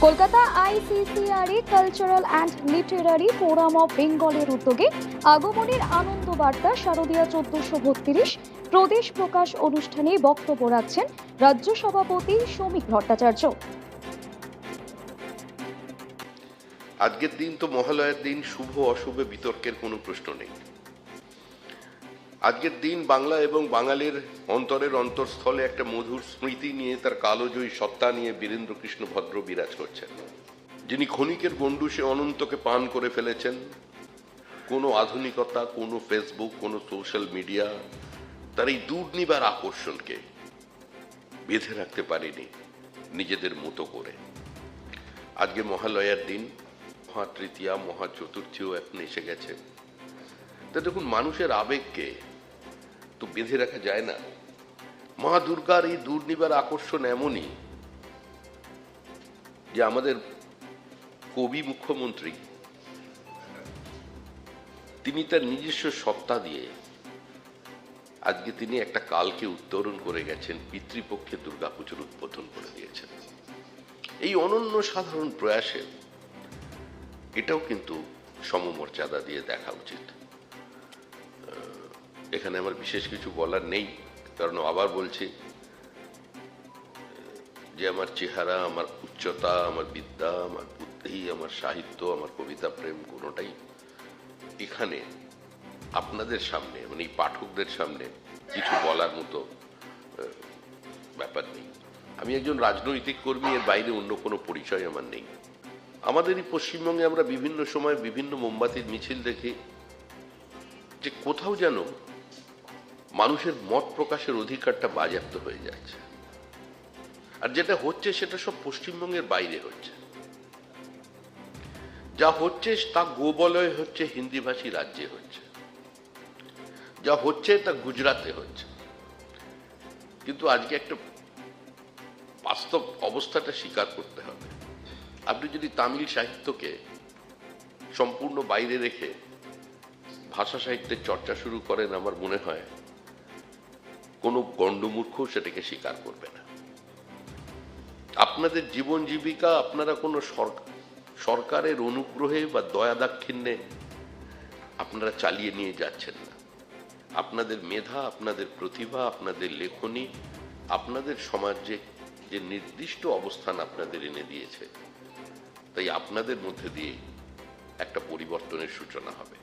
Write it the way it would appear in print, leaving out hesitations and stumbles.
কলকাতা আইসিসিআরই cultural and literary forum of বেঙ্গলের উদ্যোগে আগমনের আনন্দ বার্তা শারদীয়া 1432 প্রদেশ প্রকাশ অনুষ্ঠানে বক্তব্য রাখছেন রাজ্য সভাপতি শ্রমিক ভট্টাচার্য। আজকের দিন তো মহালয়ার দিন, শুভ অশুভে বিতর্কের কোনো প্রশ্ন নেই। আজকের দিন বাংলা এবং বাঙালির অন্তরের অন্তঃস্থলে একটা মধুর স্মৃতি নিয়ে, তার কালোজয়ী সত্তা নিয়ে বীরেন্দ্রকৃষ্ণ ভদ্র বিরাজ করছেন, যিনি ক্ষণিকের গণ্ডূষে অনন্তকে পান করে ফেলেছেন। কোনো আধুনিকতা, কোনো ফেসবুক, কোনো সোশ্যাল মিডিয়া তার এই দুর্নিবার আকর্ষণকে বেঁধে রাখতে পারেনি নিজেদের মতো করে। আজকে মহালয়ার দিন, মহা তৃতীয়া, মহা চতুর্থীও এখন এসে গেছে। তা দেখুন, মানুষের আবেগকে তো বেঁধে রাখা যায় না। মা দুর্গার এই দুর্নিবার আকর্ষণ এমনই যে আমাদের কবি মুখ্যমন্ত্রী তিনি তার নিজস্ব সত্তা দিয়ে আজকে তিনি একটা কালকে উত্তরণ করে গেছেন, পিতৃপক্ষে দুর্গাপুজোর উদ্বোধন করে দিয়েছেন। এই অনন্য সাধারণ প্রয়াসে এটাও কিন্তু সমমর্যাদা দিয়ে দেখা উচিত। এখানে আমার বিশেষ কিছু বলার নেই, কারণ আবার বলছি যে আমার চেহারা, আমার উচ্চতা, আমার বিদ্যা, আমার বুদ্ধি, আমার সাহিত্য, আমার কবিতা প্রেম কোনোটাই এখানে আপনাদের সামনে, মানে এই পাঠকদের সামনে কিছু বলার মতো ব্যাপার নেই। আমি একজন রাজনৈতিক কর্মী, এর বাইরে অন্য কোনো পরিচয় আমার নেই। আমাদের এই পশ্চিমবঙ্গে আমরা বিভিন্ন সময় বিভিন্ন মোমবাতির মিছিল দেখি, যে কোথাও যেন মানুষের মত প্রকাশের অধিকারটা বাজেয়াপ্ত হয়ে যাচ্ছে। আর যেটা হচ্ছে সেটা সব পশ্চিমবঙ্গের বাইরে হচ্ছে। যা হচ্ছে তা গোবলয়ে হচ্ছে, হিন্দিভাষী রাজ্যে হচ্ছে। যা হচ্ছে তা গুজরাতে হচ্ছে। কিন্তু আজকে একটা বাস্তব অবস্থাটা স্বীকার করতে হবে। আপনি যদি তামিল সাহিত্যকে সম্পূর্ণ বাইরে রেখে ভাষা সাহিত্যের চর্চা শুরু করেন, আমার মনে হয় কোনো গণ্ডমূর্খ সেটাকে স্বীকার করবে না। আপনাদের জীবন জীবিকা আপনারা কোনো সরকারের অনুগ্রহে বা দয়া দাক্ষিণ্যে আপনারা চালিয়ে নিয়ে যাচ্ছেন না। আপনাদের মেধা, আপনাদের প্রতিভা, আপনাদের লেখনী আপনাদের সমাজে যে নির্দিষ্ট অবস্থান আপনাদের এনে দিয়েছে, তাই আপনাদের মধ্যে দিয়ে একটা পরিবর্তনের সূচনা হবে।